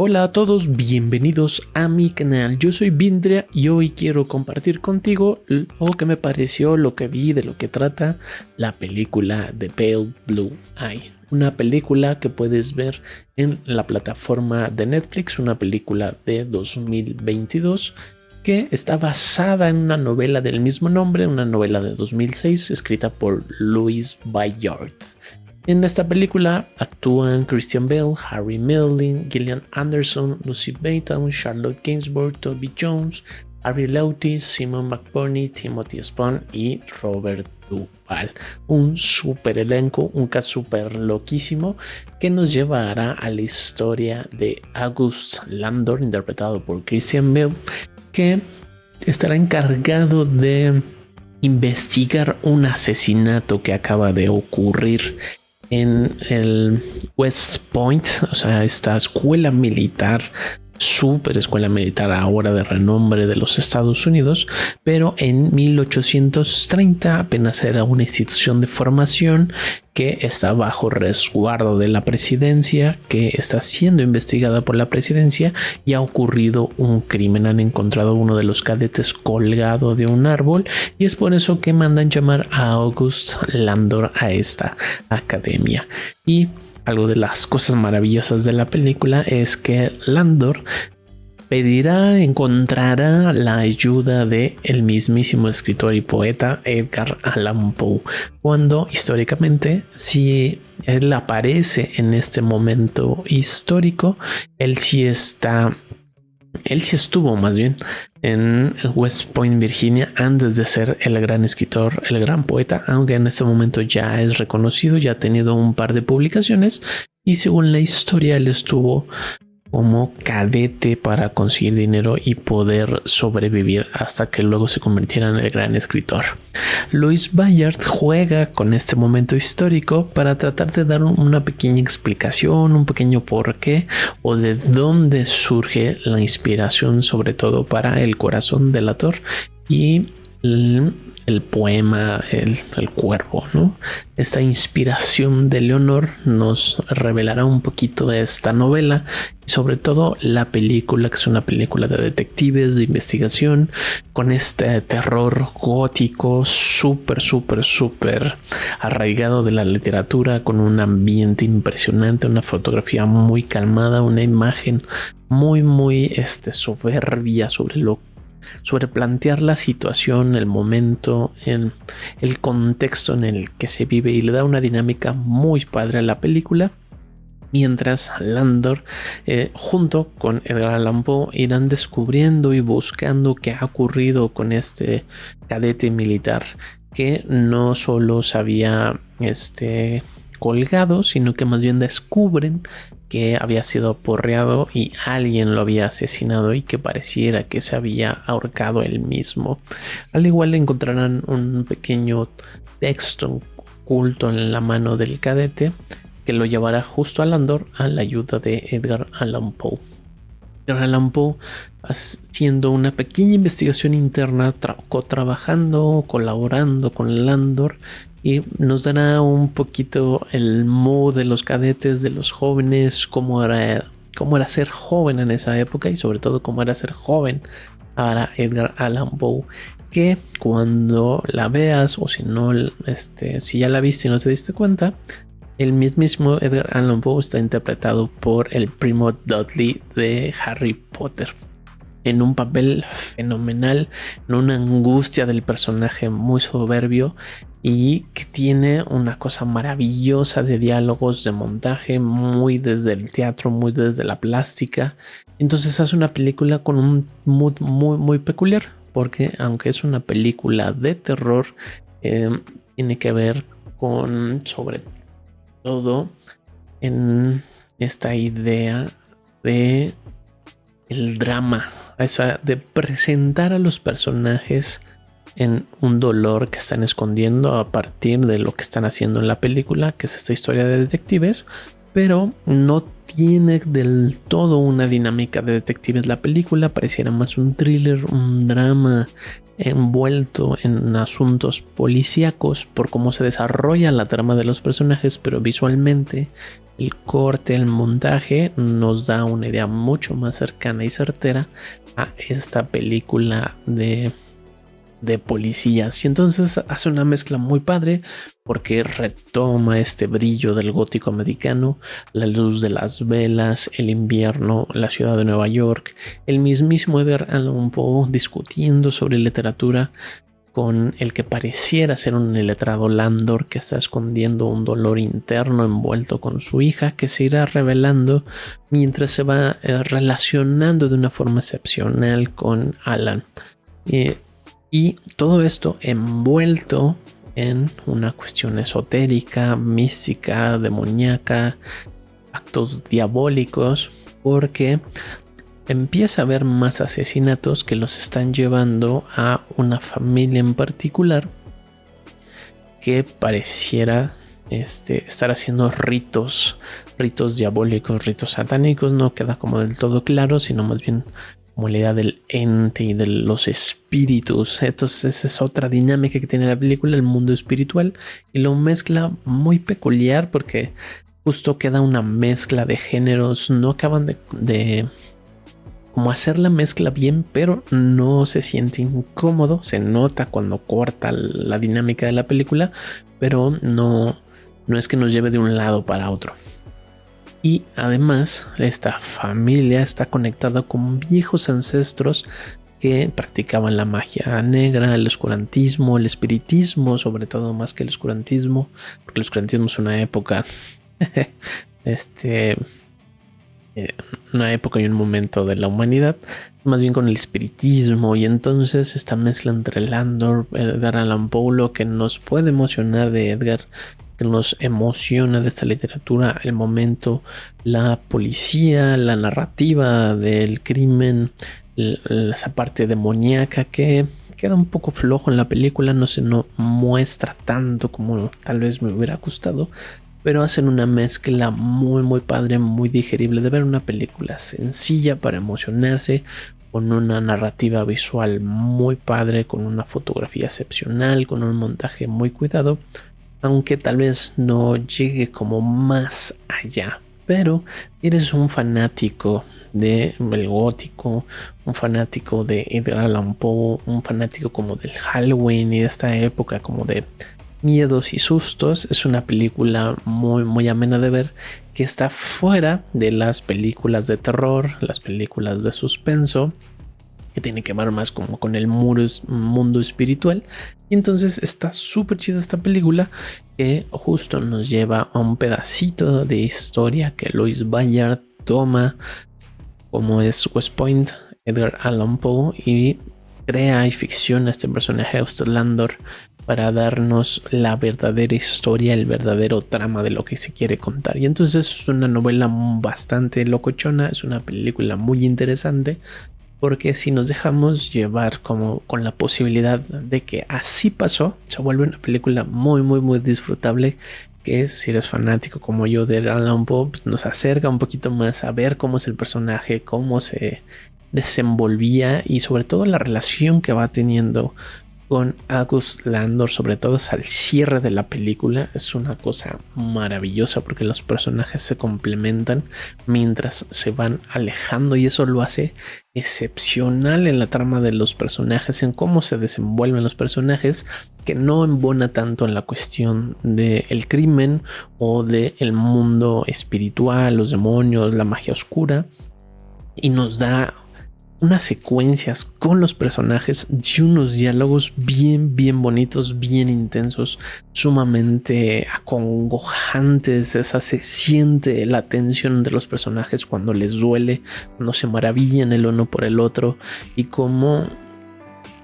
Hola a todos, bienvenidos a mi canal. Yo soy Vindria y hoy quiero compartir contigo lo que me pareció, lo que vi, de lo que trata la película de Pale Blue Eye. Una película que puedes ver en la plataforma de Netflix, una película de 2022 que está basada en una novela del mismo nombre, una novela de 2006 escrita por Louise Bayard. En esta película actúan Christian Bale, Harry Melling, Gillian Anderson, Lucy Baton, Charlotte Gainsbourg, Toby Jones, Harry Lauti, Simon McBurney, Timothy Spall y Robert Duvall. Un super elenco, un cast super loquísimo que nos llevará a la historia de August Landor, interpretado por Christian Bale, que estará encargado de investigar un asesinato que acaba de ocurrir en el West Point, o sea, esta escuela militar, super escuela militar ahora de renombre de los Estados Unidos, pero en 1830 apenas era una institución de formación que está bajo resguardo de la presidencia, que está siendo investigada por la presidencia y ha ocurrido un crimen. Han encontrado uno de los cadetes colgado de un árbol y es por eso que mandan llamar a August Landor a esta academia. Y algo de las cosas maravillosas de la película es que Landor encontrará la ayuda de el mismísimo escritor y poeta Edgar Allan Poe, cuando históricamente, si él aparece en este momento histórico, él sí estuvo más bien en West Point, Virginia, antes de ser el gran escritor, el gran poeta, aunque en este momento ya es reconocido, ya ha tenido un par de publicaciones y según la historia él estuvo como cadete para conseguir dinero y poder sobrevivir hasta que luego se convirtiera en el gran escritor. Louise Bayard juega con este momento histórico para tratar de dar una pequeña explicación, un pequeño porqué o de dónde surge la inspiración, sobre todo para El corazón delator y el poema el cuervo, ¿no? Esta inspiración de Leonor nos revelará un poquito de esta novela y sobre todo la película, que es una película de detectives, de investigación, con este terror gótico súper arraigado de la literatura, con un ambiente impresionante, una fotografía muy calmada, una imagen muy soberbia sobre plantear la situación, el momento, el contexto en el que se vive, y le da una dinámica muy padre a la película. Mientras Landor, junto con Edgar Allan Poe, irán descubriendo y buscando qué ha ocurrido con este cadete militar que no solo se había colgado, sino que más bien descubren que había sido aporreado y alguien lo había asesinado y que pareciera que se había ahorcado él mismo. Al igual encontrarán un pequeño texto oculto en la mano del cadete que lo llevará justo a Landor a la ayuda de Edgar Allan Poe. Edgar Allan Poe, haciendo una pequeña investigación interna, trabajando, colaborando con Landor, y nos dará un poquito el mood de los cadetes, de los jóvenes, cómo era ser joven en esa época y sobre todo cómo era ser joven para Edgar Allan Poe, que cuando la veas o si no, si ya la viste y no te diste cuenta, el mismísimo Edgar Allan Poe está interpretado por el primo Dudley de Harry Potter, en un papel fenomenal, en una angustia del personaje muy soberbio y que tiene una cosa maravillosa de diálogos, de montaje, muy desde el teatro, muy desde la plástica. Entonces hace una película con un mood muy peculiar, porque aunque es una película de terror, tiene que ver con, sobre todo, en esta idea de el drama, o sea, de presentar a los personajes en un dolor que están escondiendo a partir de lo que están haciendo en la película, que es esta historia de detectives, pero no tiene del todo una dinámica de detectives. La película pareciera más un thriller, un drama envuelto en asuntos policíacos por cómo se desarrolla la trama de los personajes, pero visualmente el corte, el montaje nos da una idea mucho más cercana y certera a esta película de policías, y entonces hace una mezcla muy padre porque retoma este brillo del gótico americano, la luz de las velas, el invierno, la ciudad de Nueva York, el mismísimo Edgar Allan Poe discutiendo sobre literatura con el que pareciera ser un letrado Landor que está escondiendo un dolor interno envuelto con su hija, que se irá revelando mientras se va relacionando de una forma excepcional con Alan. Y todo esto envuelto en una cuestión esotérica, mística, demoníaca, actos diabólicos, porque empieza a haber más asesinatos que los están llevando a una familia en particular que pareciera estar haciendo ritos diabólicos, ritos satánicos. No queda como del todo claro, sino más bien como la idea del ente y de los espíritus. Entonces esa es otra dinámica que tiene la película, el mundo espiritual, y lo mezcla muy peculiar porque justo queda una mezcla de géneros. No acaban de como hacer la mezcla bien, pero no se siente incómodo. Se nota cuando corta la dinámica de la película, pero no es que nos lleve de un lado para otro. Y además esta familia está conectada con viejos ancestros que practicaban la magia negra, el oscurantismo, el espiritismo, sobre todo más que el oscurantismo, porque el oscurantismo es una época, una época y un momento de la humanidad, más bien con el espiritismo. Y entonces esta mezcla entre Landor, Edgar Allan Poe, lo que nos puede emocionar de Edgar, que nos emociona de esta literatura, el momento, la policía, la narrativa del crimen, esa parte demoníaca que queda un poco flojo en la película, no muestra tanto como tal vez me hubiera gustado, pero hacen una mezcla muy muy padre, muy digerible de ver. Una película sencilla para emocionarse, con una narrativa visual muy padre, con una fotografía excepcional, con un montaje muy cuidado, aunque tal vez no llegue como más allá. Pero eres un fanático del gótico, un fanático de Edgar Allan Poe, un fanático como del Halloween y de esta época como de miedos y sustos, es una película muy muy amena de ver, que está fuera de las películas de terror, las películas de suspenso, que tiene que ver más como con el mundo espiritual. Y entonces está súper chida esta película, que justo nos lleva a un pedacito de historia que Lois Bayard toma como es West Point, Edgar Allan Poe, y crea y ficciona este personaje Auster Landor para darnos la verdadera historia, el verdadero trama de lo que se quiere contar. Y entonces es una novela bastante locochona, es una película muy interesante, porque si nos dejamos llevar como con la posibilidad de que así pasó, se vuelve una película muy muy muy disfrutable, que si eres fanático como yo de Allan Poe, pues nos acerca un poquito más a ver cómo es el personaje, cómo se desenvolvía y sobre todo la relación que va teniendo con August Landor, sobre todo al cierre de la película. Es una cosa maravillosa porque los personajes se complementan mientras se van alejando, y eso lo hace excepcional en la trama de los personajes, en cómo se desenvuelven los personajes, que no embona tanto en la cuestión del crimen o del mundo espiritual, los demonios, la magia oscura, y nos da unas secuencias con los personajes y unos diálogos bien bien bonitos, bien intensos, sumamente acongojantes. O sea, se siente la tensión de los personajes cuando les duele, cuando se maravillan el uno por el otro, y cómo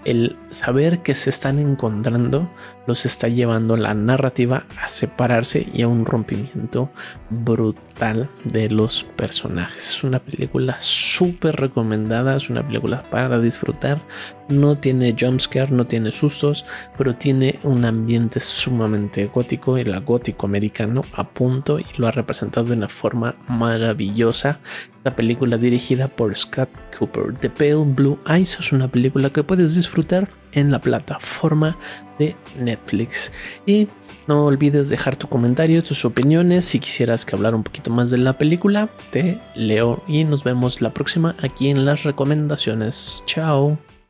el saber que se están encontrando los está llevando la narrativa a separarse y a un rompimiento brutal de los personajes. Es una película súper recomendada, es una película para disfrutar. No tiene jumpscare, no tiene sustos, pero tiene un ambiente sumamente gótico, el gótico americano a punto, y lo ha representado de una forma maravillosa. La película dirigida por Scott Cooper, The Pale Blue Eyes, es una película que puedes disfrutar en la plataforma de Netflix. Y no olvides dejar tu comentario, tus opiniones. Si quisieras que hablar un poquito más de la película, te leo y nos vemos la próxima aquí en las recomendaciones. Chao.